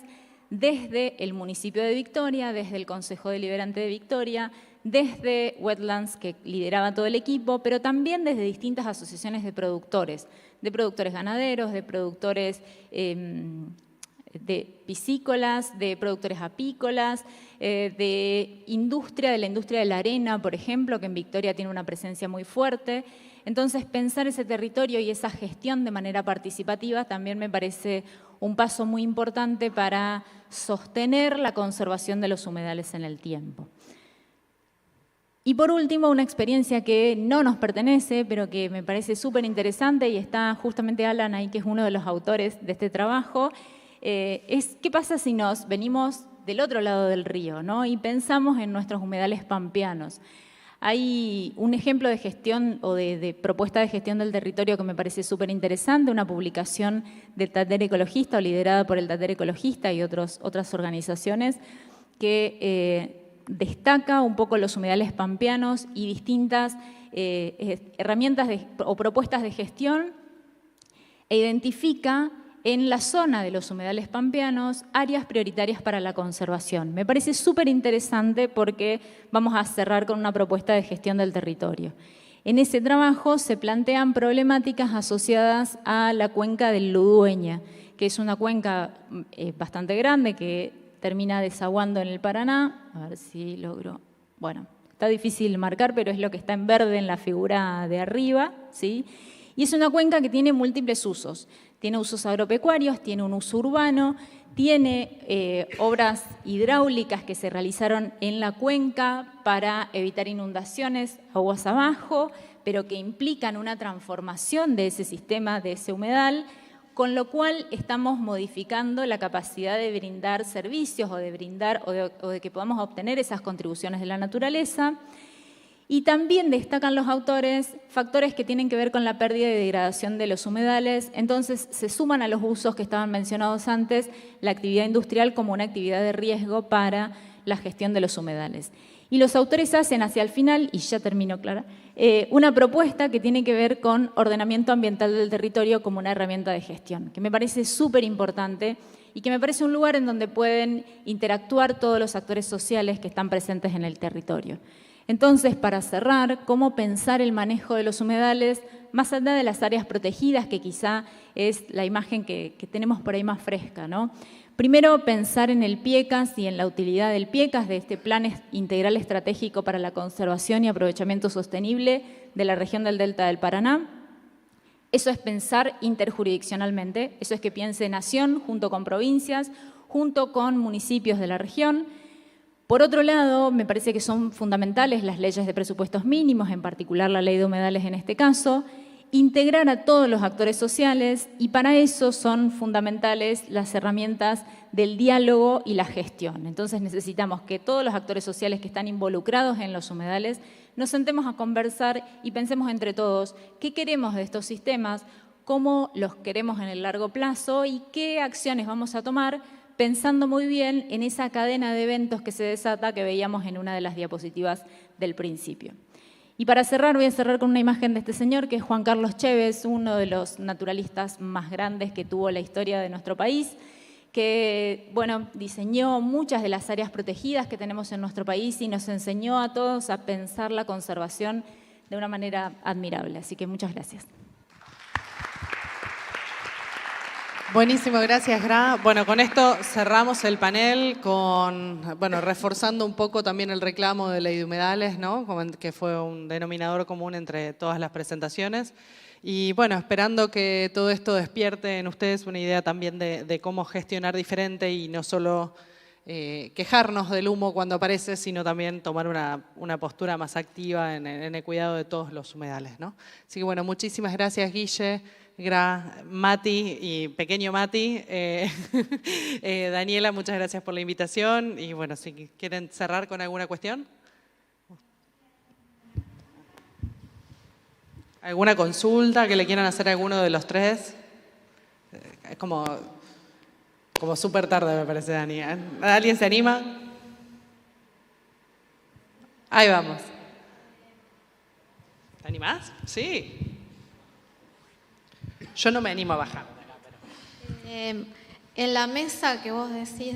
desde el municipio de Victoria, desde el Consejo Deliberante de Victoria, desde Wetlands, que lideraba todo el equipo, pero también desde distintas asociaciones de productores ganaderos, de productores de piscícolas, de productores apícolas, de la industria de la arena, por ejemplo, que en Victoria tiene una presencia muy fuerte. Entonces, pensar ese territorio y esa gestión de manera participativa también me parece un paso muy importante para sostener la conservación de los humedales en el tiempo. Y por último, una experiencia que no nos pertenece, pero que me parece súper interesante, y está justamente Alan ahí, que es uno de los autores de este trabajo, es qué pasa si nos venimos del otro lado del río, ¿no? Y pensamos en nuestros humedales pampeanos. Hay un ejemplo de gestión o de propuesta de gestión del territorio que me parece súper interesante, una publicación del Taller Ecologista o liderada por el Taller Ecologista y otras organizaciones que destaca un poco los humedales pampeanos y distintas herramientas o propuestas de gestión e identifica en la zona de los humedales pampeanos áreas prioritarias para la conservación. Me parece súper interesante porque vamos a cerrar con una propuesta de gestión del territorio. En ese trabajo se plantean problemáticas asociadas a la cuenca del Ludueña, que es una cuenca bastante grande que termina desaguando en el Paraná. A ver si logro. Bueno, está difícil marcar, pero es lo que está en verde en la figura de arriba, ¿sí? Y es una cuenca que tiene múltiples usos. Tiene usos agropecuarios, tiene un uso urbano, tiene obras hidráulicas que se realizaron en la cuenca para evitar inundaciones aguas abajo, pero que implican una transformación de ese sistema, de ese humedal, con lo cual estamos modificando la capacidad de brindar servicios o de que podamos obtener esas contribuciones de la naturaleza. Y también destacan los autores factores que tienen que ver con la pérdida y degradación de los humedales. Entonces se suman a los usos que estaban mencionados antes la actividad industrial como una actividad de riesgo para la gestión de los humedales. Y los autores hacen hacia el final, y ya termino, Clara, una propuesta que tiene que ver con ordenamiento ambiental del territorio como una herramienta de gestión, que me parece súper importante y que me parece un lugar en donde pueden interactuar todos los actores sociales que están presentes en el territorio. Entonces, para cerrar, ¿cómo pensar el manejo de los humedales más allá de las áreas protegidas, que quizá es la imagen que tenemos por ahí más fresca, ¿no? Primero, pensar en el PIECAS y en la utilidad del PIECAS, de este Plan Integral Estratégico para la Conservación y Aprovechamiento Sostenible de la región del Delta del Paraná. Eso es pensar interjurisdiccionalmente, eso es que piense nación junto con provincias, junto con municipios de la región. Por otro lado, me parece que son fundamentales las leyes de presupuestos mínimos, en particular la ley de humedales en este caso, integrar a todos los actores sociales, y para eso son fundamentales las herramientas del diálogo y la gestión. Entonces necesitamos que todos los actores sociales que están involucrados en los humedales nos sentemos a conversar y pensemos entre todos qué queremos de estos sistemas, cómo los queremos en el largo plazo y qué acciones vamos a tomar, pensando muy bien en esa cadena de eventos que se desata que veíamos en una de las diapositivas del principio. Y para cerrar, voy a cerrar con una imagen de este señor, que es Juan Carlos Chévez, uno de los naturalistas más grandes que tuvo la historia de nuestro país, que bueno, diseñó muchas de las áreas protegidas que tenemos en nuestro país y nos enseñó a todos a pensar la conservación de una manera admirable. Así que muchas gracias. Buenísimo, gracias, Gra. Bueno, con esto cerramos el panel reforzando un poco también el reclamo de ley de humedales, ¿no? Que fue un denominador común entre todas las presentaciones. Y bueno, esperando que todo esto despierte en ustedes una idea también de cómo gestionar diferente y no solo quejarnos del humo cuando aparece, sino también tomar una postura más activa en el cuidado de todos los humedales, ¿no? Así que bueno, muchísimas gracias, Guille, Mati y pequeño Mati. Daniela, muchas gracias por la invitación. Y bueno, si quieren cerrar con alguna cuestión. ¿Alguna consulta que le quieran hacer a alguno de los tres? Es como súper tarde, me parece, Dani. ¿Alguien se anima? Ahí vamos. ¿Te animás? Sí. Yo no me animo a bajar. En la mesa que vos decís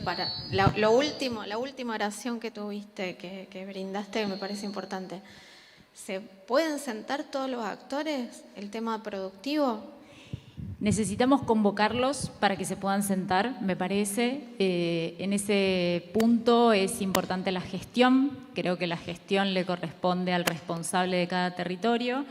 para la última oración que tuviste, que brindaste, me parece importante. ¿Se pueden sentar todos los actores el tema productivo? Necesitamos convocarlos para que se puedan sentar, me parece. En ese punto es importante la gestión. Creo que la gestión le corresponde al responsable de cada territorio.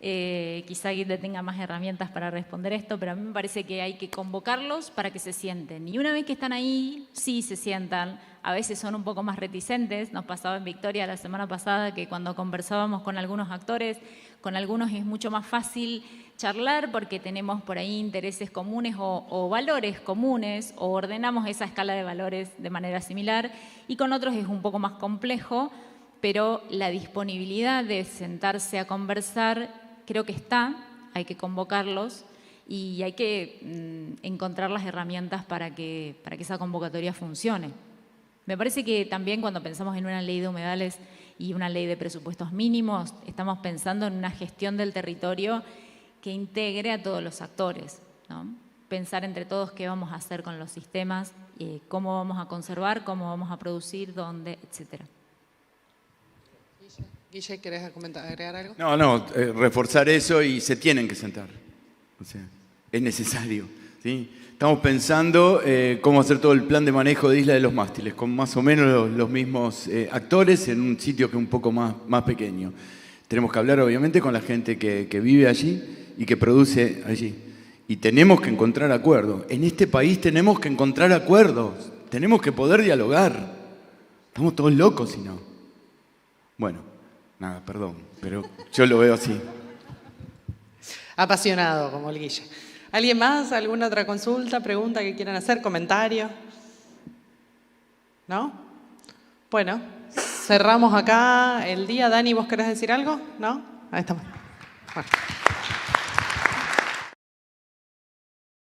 Quizá Guille tenga más herramientas para responder esto, pero a mí me parece que hay que convocarlos para que se sienten. Y una vez que están ahí, sí se sientan. A veces son un poco más reticentes. Nos pasaba en Victoria la semana pasada que cuando conversábamos con algunos actores, con algunos es mucho más fácil charlar porque tenemos por ahí intereses comunes o valores comunes, o ordenamos esa escala de valores de manera similar, y con otros es un poco más complejo, pero la disponibilidad de sentarse a conversar creo que está, hay que convocarlos y hay que encontrar las herramientas para que esa convocatoria funcione. Me parece que también cuando pensamos en una ley de humedales y una ley de presupuestos mínimos, estamos pensando en una gestión del territorio que integre a todos los actores, ¿no? Pensar entre todos qué vamos a hacer con los sistemas, cómo vamos a conservar, cómo vamos a producir, dónde, etcétera. Guille, ¿querés agregar algo? No, reforzar eso y se tienen que sentar. O sea, es necesario, ¿sí? Estamos pensando cómo hacer todo el plan de manejo de Isla de los Mástiles, con más o menos los mismos actores en un sitio que es un poco más pequeño. Tenemos que hablar, obviamente, con la gente que vive allí y que produce allí. Y tenemos que encontrar acuerdos. En este país tenemos que encontrar acuerdos. Tenemos que poder dialogar. Estamos todos locos si no. Bueno, nada, perdón, pero yo lo veo así. Apasionado, como el Guille. ¿Alguien más? ¿Alguna otra consulta, pregunta que quieran hacer? ¿Comentario? ¿No? Bueno, cerramos acá el día. Dani, ¿vos querés decir algo? ¿No? Ahí estamos. Bueno.